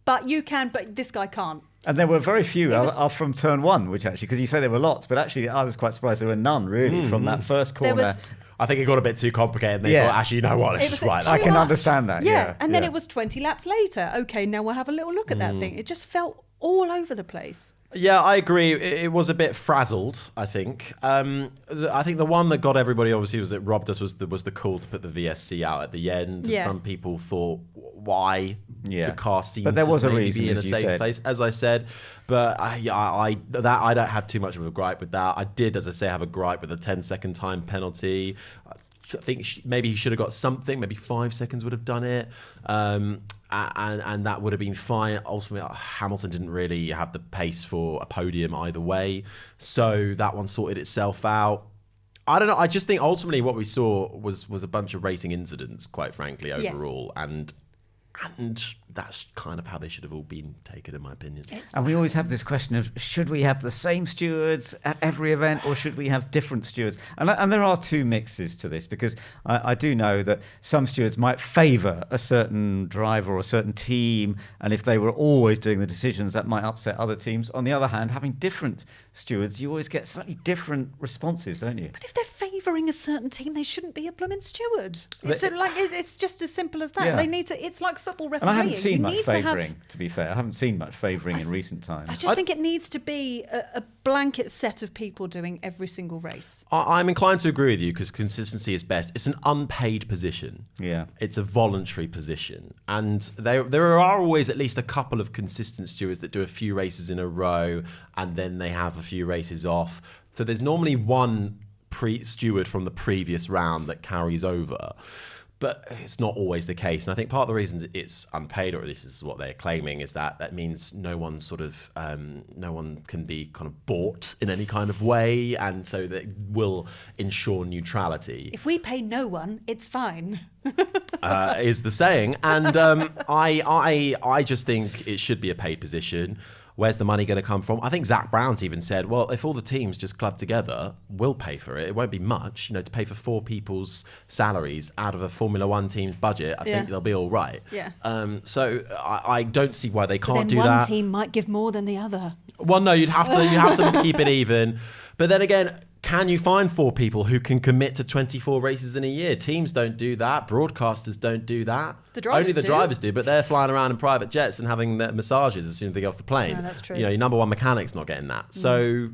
But you can, but this guy can't. And there were very few from turn one, which actually, because you say there were lots, but actually I was quite surprised there were none really from that first corner. I think it got a bit too complicated and they thought, actually, you know what, let's just write that. I can understand that. Yeah. And then it was 20 laps later. Okay, now we'll have a little look at that thing. It just felt all over the place. Yeah, I agree. It was a bit frazzled, I think. I think the one that got everybody, obviously, was that robbed us was the call to put the VSC out at the end. Yeah. Some people thought, why? Yeah. The car seemed but there was to a reason, be in a safe place, as I said. But I don't have too much of a gripe with that. I did, as I say, have a gripe with the 10-second time penalty. I think maybe he should have got something. Maybe 5 seconds would have done it. And that would have been fine. Ultimately, Hamilton didn't really have the pace for a podium either way. So that one sorted itself out. I don't know. I just think ultimately what we saw was a bunch of racing incidents, quite frankly, overall. Yes. And that's kind of how they should have all been taken, in my opinion. And we always have this question of, should we have the same stewards at every event or should we have different stewards? And there are two mixes to this, because I do know that some stewards might favour a certain driver or a certain team, and if they were always doing the decisions, that might upset other teams. On the other hand, having different stewards, you always get slightly different responses, don't you? But if they're favouring a certain team, they shouldn't be a blooming steward. It's just as simple as that. Yeah. They need to. It's like football refereeing. And I haven't seen much favouring, to be fair. I haven't seen much favouring in recent times. I just think it needs to be a blanket set of people doing every single race. I'm inclined to agree with you, because consistency is best. It's an unpaid position. Yeah. It's a voluntary position. And there are always at least a couple of consistent stewards that do a few races in a row and then they have a few races off. So there's normally one steward from the previous round that carries over. But it's not always the case. And I think part of the reason it's unpaid, or at least this is what they're claiming, is that means no one can be kind of bought in any kind of way. And so that will ensure neutrality. If we pay no one, it's fine. Is the saying. And I just think it should be a paid position. Where's the money going to come from? I think Zach Brown's even said, well, if all the teams just club together, we'll pay for it. It won't be much, to pay for 4 people's salaries out of a Formula One team's budget. I think they'll be all right. Yeah. So I don't see why they can't do that. that. One team might give more than the other. Well, no, you'd have to keep it even. But then again, can you find 4 people who can commit to 24 races in a year? Teams don't do that. Broadcasters don't do that. Only the drivers do, but they're flying around in private jets and having their massages as soon as they get off the plane. No, that's true. Your number one mechanic's not getting that. So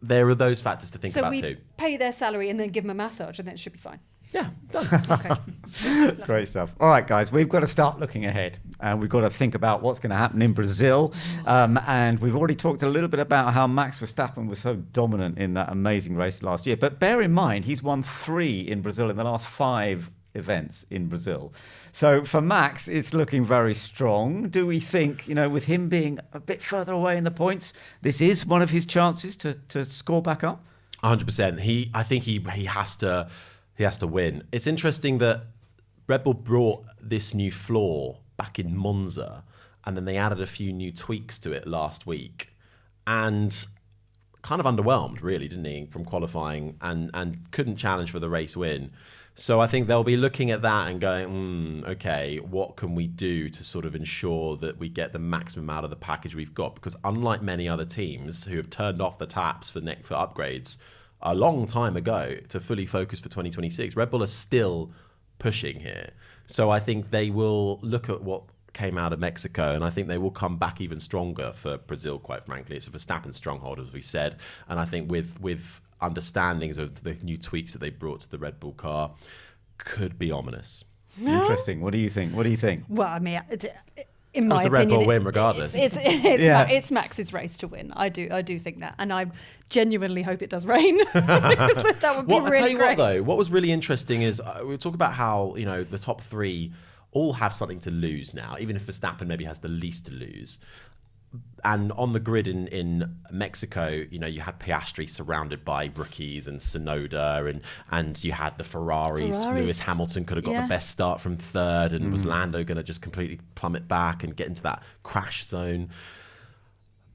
there are those factors to think about too. So we pay their salary and then give them a massage, and then it should be fine. Yeah, done. Okay. Great stuff. All right, guys, we've got to start looking ahead, and we've got to think about what's going to happen in Brazil. And we've already talked a little bit about how Max Verstappen was so dominant in that amazing race last year. But bear in mind, he's won 3 in Brazil in the last 5 events in Brazil. So for Max, it's looking very strong. Do we think, with him being a bit further away in the points, this is one of his chances to score back up? 100%. I think he has to. He has to win. It's interesting that Red Bull brought this new floor back in Monza, and then they added a few new tweaks to it last week, and kind of underwhelmed, really, didn't he, from qualifying, and couldn't challenge for the race win. So I think they'll be looking at that and going, okay, what can we do to sort of ensure that we get the maximum out of the package we've got? Because unlike many other teams who have turned off the taps for upgrades a long time ago to fully focus for 2026, Red Bull are still pushing here. So I think they will look at what came out of Mexico, and I think they will come back even stronger for Brazil, quite frankly. It's a Verstappen stronghold, as we said. And I think with understandings of the new tweaks that they brought to the Red Bull car, could be ominous. Interesting. What do you think? Well, I mean, in my opinion, a Red Bull win regardless. It's Max's race to win. I do think that, and I genuinely hope it does rain. That would be really great. I tell you what, though, what was really interesting is we talk about how the top 3 all have something to lose now, even if Verstappen maybe has the least to lose. And on the grid in Mexico, you had Piastri surrounded by rookies and Tsunoda, and you had the Ferraris. Lewis Hamilton could have got the best start from third, and was Lando going to just completely plummet back and get into that crash zone?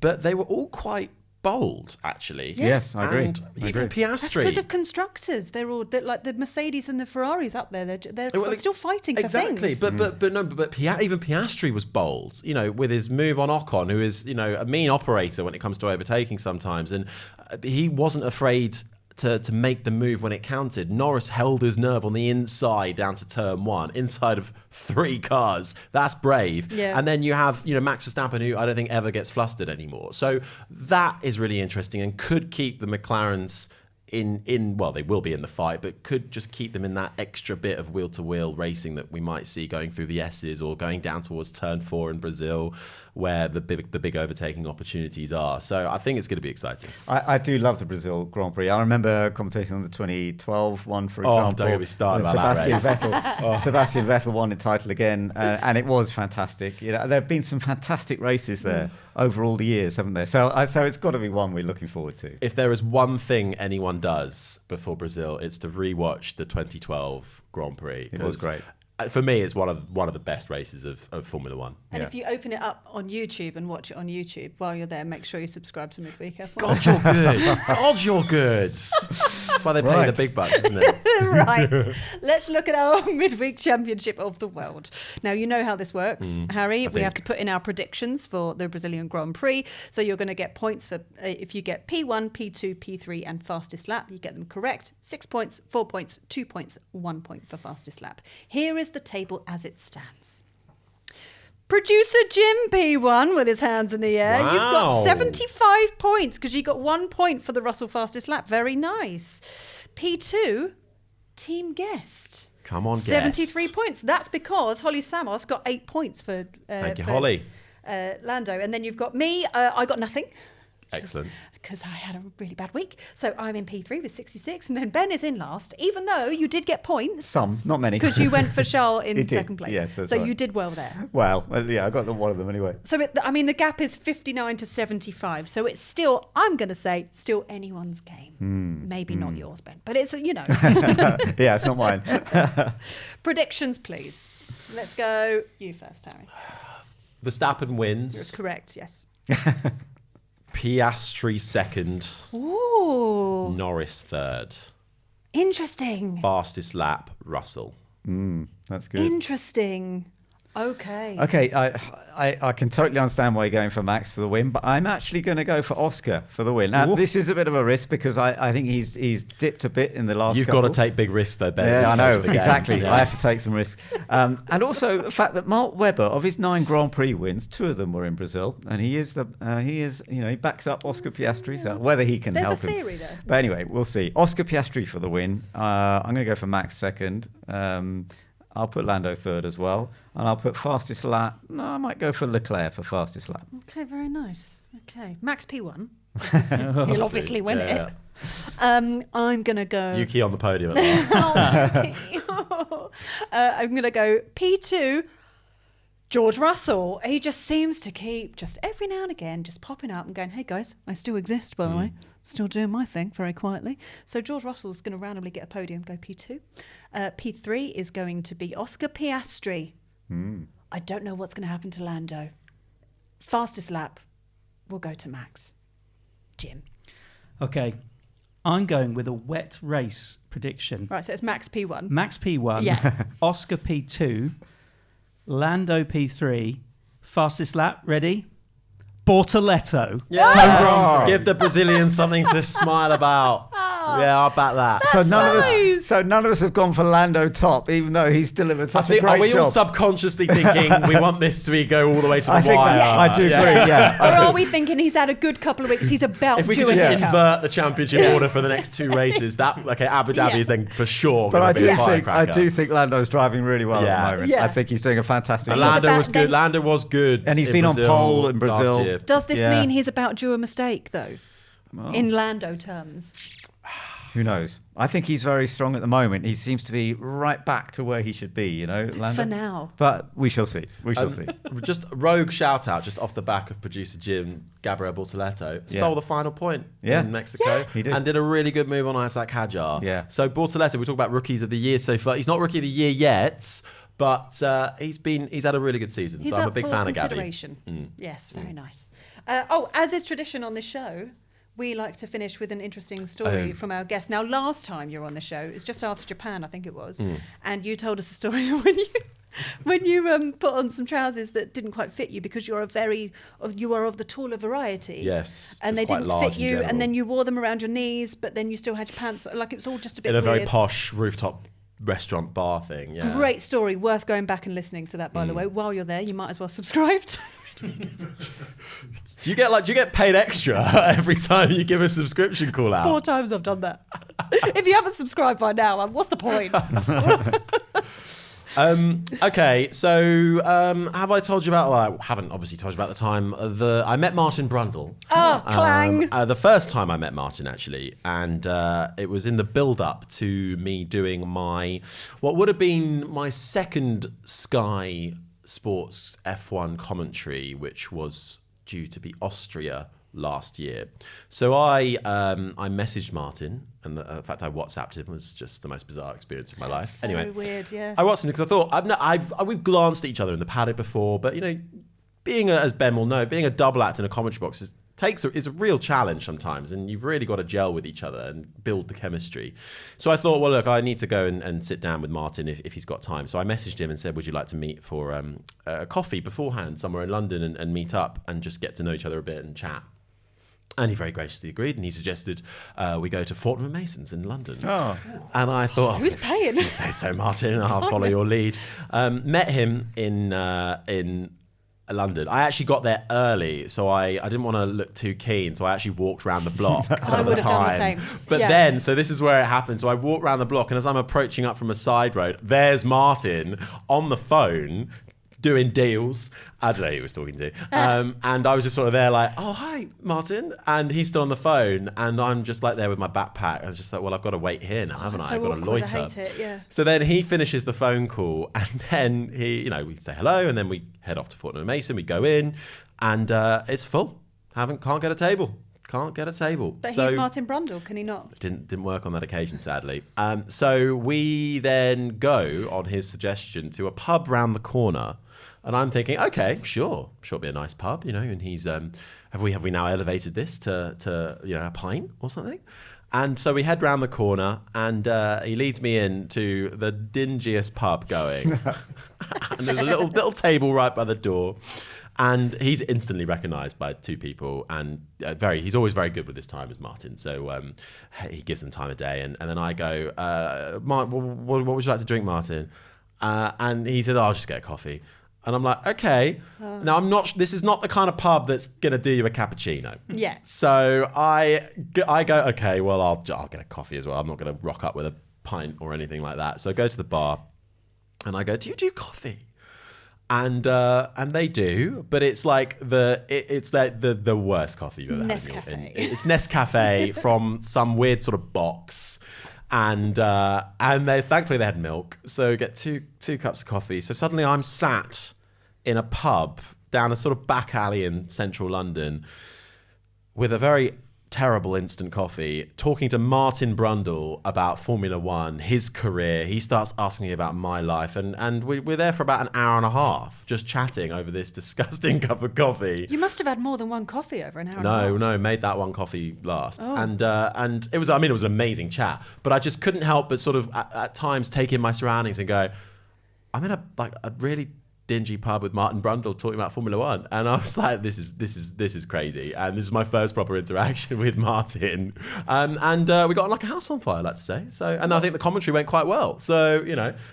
But they were all quite bold, actually. Yes, I agree. And even Piastri. Because of constructors, they're like the Mercedes and the Ferraris up there. They're still fighting for things. Exactly, but even Piastri was bold. With his move on Ocon, who is a mean operator when it comes to overtaking sometimes, and he wasn't afraid to make the move when it counted. Norris held his nerve on the inside down to turn 1, inside of 3 cars. That's brave. Yeah. And then you have, Max Verstappen, who I don't think ever gets flustered anymore. So that is really interesting and could keep the McLarens well, they will be in the fight, but could just keep them in that extra bit of wheel-to-wheel racing that we might see going through the S's or going down towards turn 4 in Brazil, where the big overtaking opportunities are. So I think it's going to be exciting. I do love the Brazil Grand Prix. I remember commentating on the 2012 one, for example. Don't get me started about that race. Sebastian Vettel won the title again, and it was fantastic. There have been some fantastic races there over all the years, haven't there? So it's got to be one we're looking forward to. If there is one thing anyone does before Brazil, it's to rewatch the 2012 Grand Prix. It was great. For me, it's one of the best races of Formula One. And if you open it up on YouTube and watch it on YouTube while you're there, make sure you subscribe to Midweek F1. God, you're good. God, you're good. That's why they pay the big bucks, isn't it? Right. Let's look at our Midweek Championship of the World. Now, you know how this works, Harry. We have to put in our predictions for the Brazilian Grand Prix. So you're going to get points for if you get P1, P2, P3 and fastest lap. You get them correct. 6 points, 4 points, 2 points, 1 point for fastest lap. Here is the table as it stands. Producer Jim P1 with his hands in the air. Wow. You've got 75 points because you got 1 point for the Russell fastest lap. Very nice. P2, Team Guest. Come on, 73 Guest. points. That's because Holly Samos got 8 points for Thank you, Holly. Lando. And then you've got me. I got nothing. Excellent. Because I had a really bad week. So I'm in P3 with 66. And then Ben is in last, even though you did get points. Some, not many. Because you went for Charles in He second did. place. Yes, that's so right. you did well there. Well, yeah, I got one of them anyway. So, the gap is 59 to 75. So it's still, I'm going to say, still anyone's game. Maybe not yours, Ben. But it's, Yeah, it's not mine. Predictions, please. Let's go. You first, Harry. Verstappen wins. You're correct, yes. Piastri second. Ooh. Norris third. Interesting. Fastest lap, Russell. That's good. Interesting. Okay. Okay, I can totally understand why you're going for Max for the win, but I'm actually going to go for Oscar for the win. Now, this is a bit of a risk because I think he's dipped a bit in the last You've couple. got to take big risks though, Ben. Yeah, I know, Again. exactly. Yeah. I have to take some risks. And also the fact that Mark Webber, of his 9 Grand Prix wins, 2 of them were in Brazil, and he backs up Oscar Piastri, so whether he can There's help a him. theory there. But anyway, we'll see. Oscar Piastri for the win. I'm going to go for Max second. I'll put Lando third as well. And I'll put fastest lap. No, I might go for Leclerc for fastest lap. Okay, very nice. Okay. Max P1. He'll obviously win it. I'm going to go... Yuki on the podium at last. Yuki. I'm going to go P2, George Russell. He just seems to keep just every now and again just popping up and going, hey guys, I still exist, by the way. Still doing my thing very quietly. So George Russell's going to randomly get a podium, go P2. P3 is going to be Oscar Piastri. I don't know what's going to happen to Lando. Fastest lap will go to Max. Jim. Okay. I'm going with a wet race prediction. Right, so it's Max P1. Max P1, Yeah. Oscar P2, Lando P3, fastest lap, ready? Bortoletto. Yeah. Give the Brazilians something to smile about. Yeah, I'll back that. So none nice. of us have gone for Lando top, even though he's delivered such a great Are we all job. subconsciously thinking we want this to go all the way to the I think wire? that, I do agree. Yeah. Or are we thinking he's had a good couple of weeks? He's about If we due could just a hiccup. invert the championship order for the next 2 races, Abu Dhabi is then for sure. But I gonna be a do firecracker. think Lando's driving really well at the moment. Yeah. I think he's doing a fantastic And job. Lando was about- good. then- Lando was good, And he's in been on Brazil pole in Brazil. last year. Does this Yeah. mean he's about due a mistake, though? In Lando terms. Who knows? I think he's very strong at the moment. He seems to be right back to where he should be, Lando. For now. But we shall see. We shall see. Just rogue shout out, just off the back of producer Jim, Gabriel Bortoletto stole the final point in Mexico he did. and did a really good move on Isaac Hadjar. Yeah. So Bortoletto, we talk about rookies of the year so far. He's not rookie of the year yet, but he's had a really good season. He's so I'm up a big for fan of Gabby. consideration. Yes, very nice. As is tradition on this show, we like to finish with an interesting story from our guest. Now, last time you were on the show, it's just after Japan, I think it was, and you told us a story when you put on some trousers that didn't quite fit you because you are of the taller variety. Yes, and just they quite didn't large fit in you, general. and then you wore them around your knees, but then you still had your pants like it was all just a bit In a weird. very posh rooftop restaurant bar thing. Yeah. Great story, worth going back and listening to that. By the way, while you're there, you might as well subscribe. Do you get paid extra every time you give a subscription call out? 4 times I've done that. If you haven't subscribed by now, what's the point? Okay, so have I told you about? Well, I haven't obviously told you about the time I met Martin Brundle. Oh, clang! The first time I met Martin, actually, and it was in the build-up to me doing what would have been my second Sky Sports F1 commentary, which was due to be Austria last year. So I messaged Martin, and in fact I WhatsApped him. It was just the most bizarre experience of my life. So anyway, weird, yeah. I WhatsApped him because I thought we've glanced at each other in the paddock before, but as Ben will know, being a double act in a commentary box is a real challenge sometimes, and you've really got to gel with each other and build the chemistry. So I thought, well, look, I need to go and sit down with Martin if he's got time. So I messaged him and said, would you like to meet for a coffee beforehand somewhere in London and meet up and just get to know each other a bit and chat? And he very graciously agreed, and he suggested we go to Fortnum & Mason's in London. Oh. And I thought, Who's paying? You say so, Martin. I'll follow your lead. Met him in London. I actually got there early, so I didn't want to look too keen, so I actually walked around the block. I would have done the same. But then, so this is where it happened. So I walked around the block, and as I'm approaching up from a side road, there's Martin on the phone doing deals. I don't know who he was talking to. And I was just sort of there like, oh, hi, Martin. And he's still on the phone. And I'm just like there with my backpack. I was just like, well, I've got to wait here now, haven't I? I've got to loiter. I hate it, yeah. So then he finishes the phone call, and then we say hello, and then we head off to Fortnum & Mason. We go in, and it's full. Can't get a table. Can't get a table. But he's Martin Brundle, can he not? Didn't work on that occasion, sadly. So we then go, on his suggestion, to a pub round the corner. And I'm thinking, okay, sure it'll be a nice pub, and he's have we now elevated this to a pint or something? And so we head round the corner, and he leads me in to the dingiest pub going. And there's a little table right by the door. And he's instantly recognised by 2 people, and he's always very good with his time, as Martin. So he gives them time of day, and then I go, what would you like to drink, Martin? And he says, I'll just get a coffee. And I'm like, okay. Now this is not the kind of pub that's gonna do you a cappuccino. Yeah. So I go, okay, well I'll get a coffee as well. I'm not gonna rock up with a pint or anything like that. So I go to the bar, and I go, do you do coffee? And they do, but it's like the worst coffee you've ever had. It's Nescafe from some weird sort of box. And thankfully they had milk, so get two cups of coffee. So suddenly I'm sat in a pub down a sort of back alley in central London with a very terrible instant coffee, talking to Martin Brundle about Formula One, his career. He starts asking me about my life, and we're there for about an hour and a half just chatting over this disgusting cup of coffee. You must have had more than one coffee over an hour and a half. No, made that one coffee last. Oh. And it was an amazing chat, but I just couldn't help but sort of at times take in my surroundings and go, I'm in a really dingy pub with Martin Brundle talking about Formula One, and I was like, this is crazy, and this is my first proper interaction with Martin, and we got like a house on fire, I'd like to say. So, and I think the commentary went quite well, so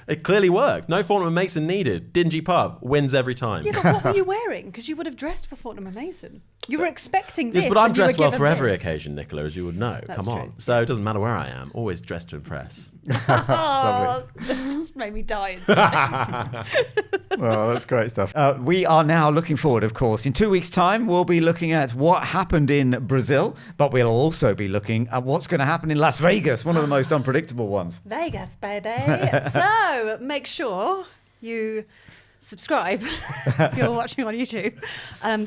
it clearly worked. No Fortnum & Mason needed. Dingy pub wins every time. Yeah, but what were you wearing? Because you would have dressed for Fortnum & Mason. You were expecting this. Yes, but I'm dressed well for every occasion, Nicola, as you would know. That's Come on. true. So it doesn't matter where I am. Always dressed to impress. Oh, that just made me die inside. Oh, that's great stuff. We are now looking forward, of course. In 2 weeks' time, we'll be looking at what happened in Brazil, but we'll also be looking at what's going to happen in Las Vegas, one of the most unpredictable ones. Vegas, baby. So make sure you subscribe if you're watching on YouTube.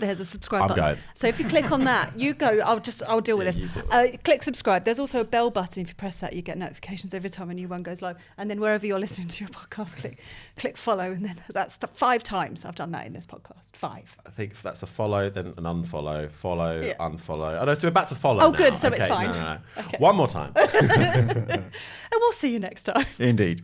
There's a subscribe button. Going. So if you click on that, you go. I'll deal with this. Click subscribe. There's also a bell button. If you press that, you get notifications every time a new one goes live. And then wherever you're listening to your podcast, click follow. And then that's 5 times I've done that in this podcast. 5. I think if that's a follow, then an unfollow, follow, unfollow. Oh no, so we're back to follow. Oh, now. good. So okay, it's fine. No. Okay. One more time. And we'll see you next time. Indeed.